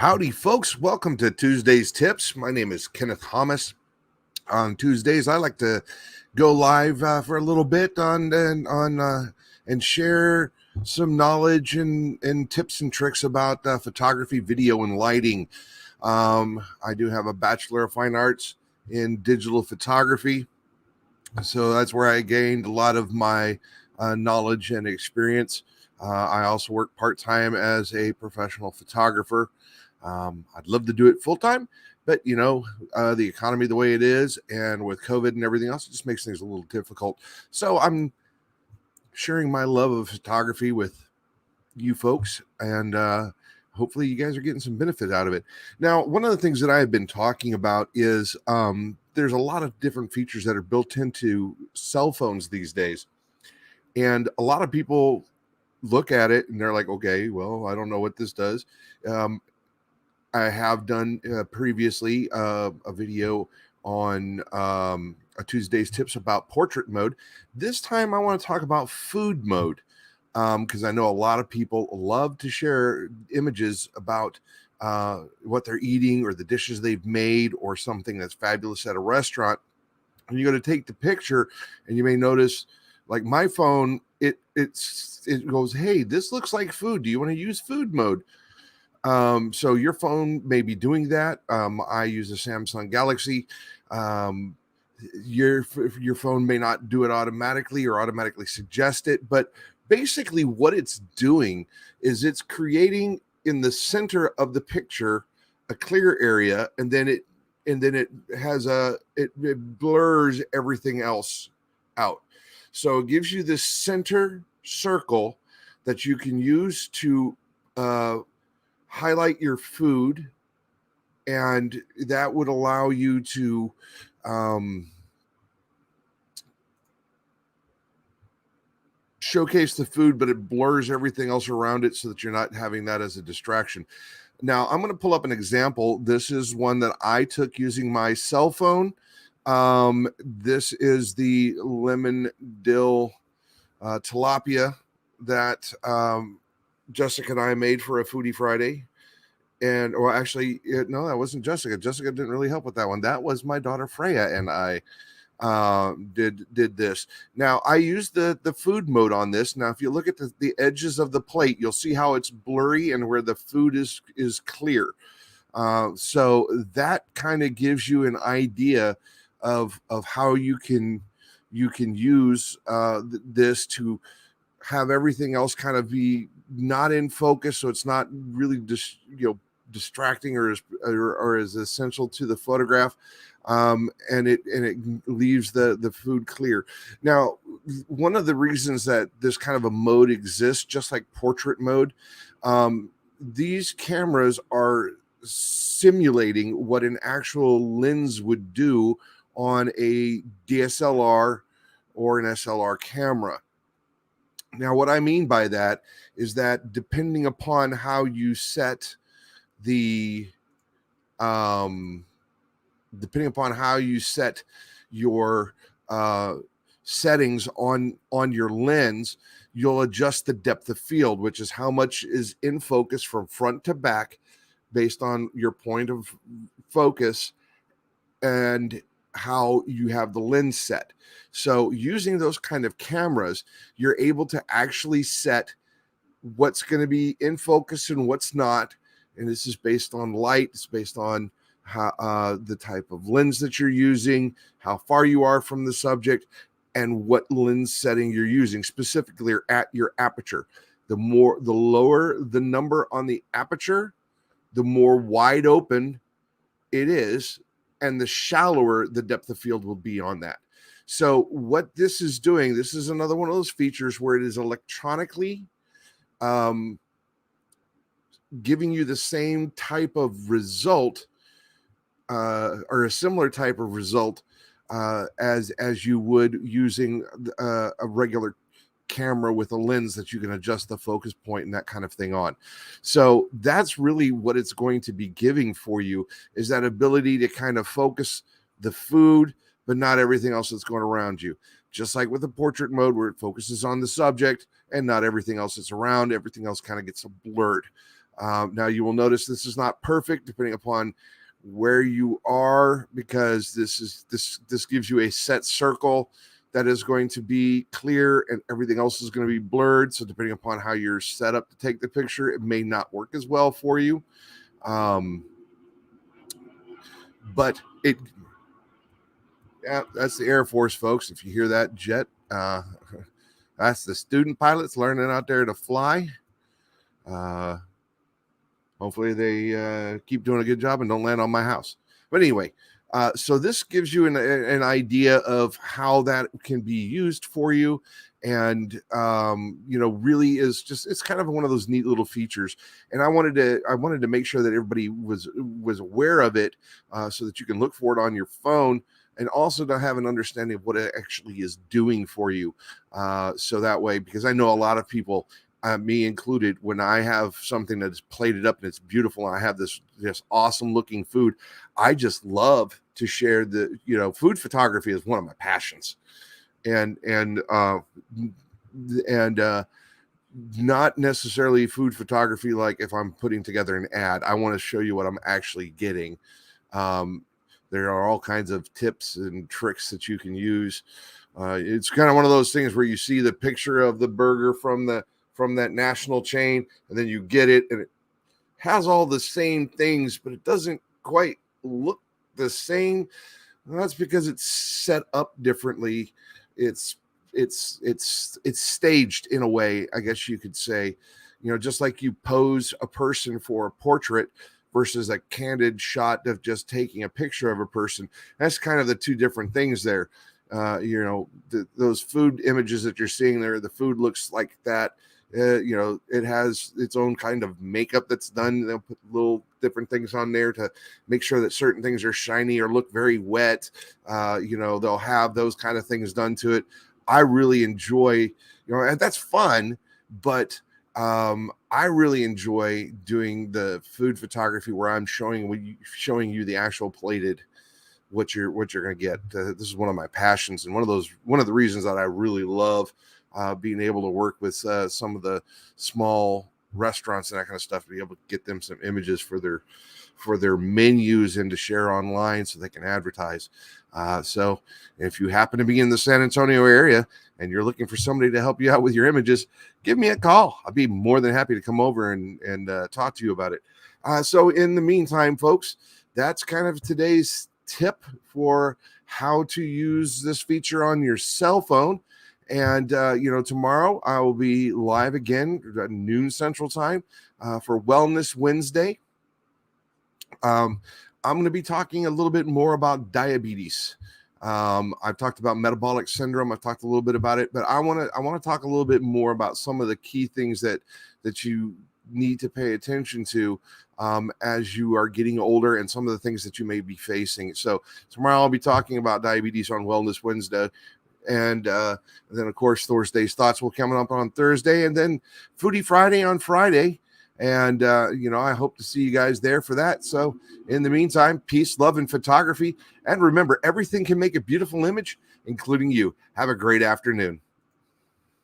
Howdy, folks. Welcome to Tuesday's Tips. My name is Kenneth Thomas. On Tuesdays, I like to go live for a little bit and share some knowledge and tips and tricks about photography, video, and lighting. I do have a Bachelor of Fine Arts in digital photography, so that's where I gained a lot of my knowledge and experience. I also work part-time as a professional photographer. I'd love to do it full-time, but the economy the way it is, and with COVID and everything else, it just makes things a little difficult. So I'm sharing my love of photography with you folks, and hopefully you guys are getting some benefit out of it. Now, one of the things that I have been talking about is there's a lot of different features that are built into cell phones these days. And a lot of people look at it and they're like, okay, well, I don't know what this does. I have done previously a video on a Tuesday's Tips about portrait mode. This time I want to talk about food mode, because I know a lot of people love to share images about what they're eating or the dishes they've made or something that's fabulous at a restaurant. And you go to take the picture and you may notice, like my phone, it goes, hey, this looks like food. Do you want to use food mode? So your phone may be doing that. I use a Samsung Galaxy. Your phone may not do it automatically or automatically suggest it, but basically what it's doing is it's creating in the center of the picture a clear area, and then it has it blurs everything else out. So it gives you this center circle that you can use to highlight your food, and that would allow you to showcase the food, but it blurs everything else around it so that you're not having that as a distraction. Now, I'm going to pull up an example. This is one that I took using my cell phone. This is the lemon dill tilapia that Jessica and I made for a Foodie Friday. And, or actually, no, that wasn't Jessica. Jessica didn't really help with that one. That was my daughter Freya and I did this. Now, I used the food mode on this. Now, if you look at the edges of the plate, you'll see how it's blurry and where the food is clear. So that kind of gives you an idea of how you can use this to have everything else kind of be not in focus, so it's not really distracting or as essential to the photograph, and it leaves the food clear. Now, one of the reasons that this kind of a mode exists, just like portrait mode, these cameras are simulating what an actual lens would do on a DSLR or an SLR camera. Now, what I mean by that is that depending upon how you set your settings on your lens, you'll adjust the depth of field, which is how much is in focus from front to back based on your point of focus and how you have the lens set. So using those kind of cameras, you're able to actually set what's going to be in focus and what's not. And this is based on light. It's based on how, the type of lens that you're using, how far you are from the subject, and what lens setting you're using, specifically at your aperture. The lower the number on the aperture, the more wide open it is, and the shallower the depth of field will be on that. So what this is doing, this is another one of those features where it is electronically giving you the same type of result or a similar type of result as you would using a regular camera with a lens that you can adjust the focus point and that kind of thing on. So that's really what it's going to be giving for you, is that ability to kind of focus the food, but not everything else that's going around you. Just like with the portrait mode, where it focuses on the subject and not everything else that's around, everything else kind of gets blurred. Now you will notice this is not perfect depending upon where you are, because this gives you a set circle that is going to be clear and everything else is going to be blurred. So depending upon how you're set up to take the picture, it may not work as well for you. But that's the Air Force, folks. If you hear that jet, that's the student pilots learning out there to fly. Hopefully they keep doing a good job and don't land on my house. But anyway, so this gives you an idea of how that can be used for you. And, really is just, it's kind of one of those neat little features. And I wanted to make sure that everybody was aware of it, so that you can look for it on your phone and also to have an understanding of what it actually is doing for you. So that way, because I know a lot of people, me included, when I have something that's plated up and it's beautiful and I have this awesome looking food, I just love to share food photography is one of my passions. And not necessarily food photography like if I'm putting together an ad. I want to show you what I'm actually getting. There are all kinds of tips and tricks that you can use. It's kind of one of those things where you see the picture of the burger from that national chain, and then you get it and it has all the same things, but it doesn't quite look the same. Well, that's because it's set up differently. It's staged in a way, I guess you could say, just like you pose a person for a portrait versus a candid shot of just taking a picture of a person. That's kind of the two different things there. Those food images that you're seeing there, the food looks like that. It has its own kind of makeup that's done. They'll put little different things on there to make sure that certain things are shiny or look very wet. They'll have those kind of things done to it. I really enjoy, and that's fun, but I really enjoy doing the food photography where I'm showing you the actual plated, what you're going to get. This is one of my passions, and one of the reasons that I really love being able to work with some of the small restaurants and that kind of stuff, to be able to get them some images for their menus and to share online so they can advertise. So if you happen to be in the San Antonio area and you're looking for somebody to help you out with your images, give me a call. I'll be more than happy to come over and talk to you about it. So in the meantime, folks, that's kind of today's tip for how to use this feature on your cell phone. And, tomorrow I will be live again at noon Central Time for Wellness Wednesday. I'm going to be talking a little bit more about diabetes. I've talked about metabolic syndrome. I've talked a little bit about it, but I want to talk a little bit more about some of the key things that you need to pay attention to as you are getting older, and some of the things that you may be facing. So tomorrow I'll be talking about diabetes on Wellness Wednesday. And then, of course, Thursday's Thoughts will come up on Thursday, and then Foodie Friday on Friday. And, I hope to see you guys there for that. So in the meantime, peace, love, and photography. And remember, everything can make a beautiful image, including you. Have a great afternoon.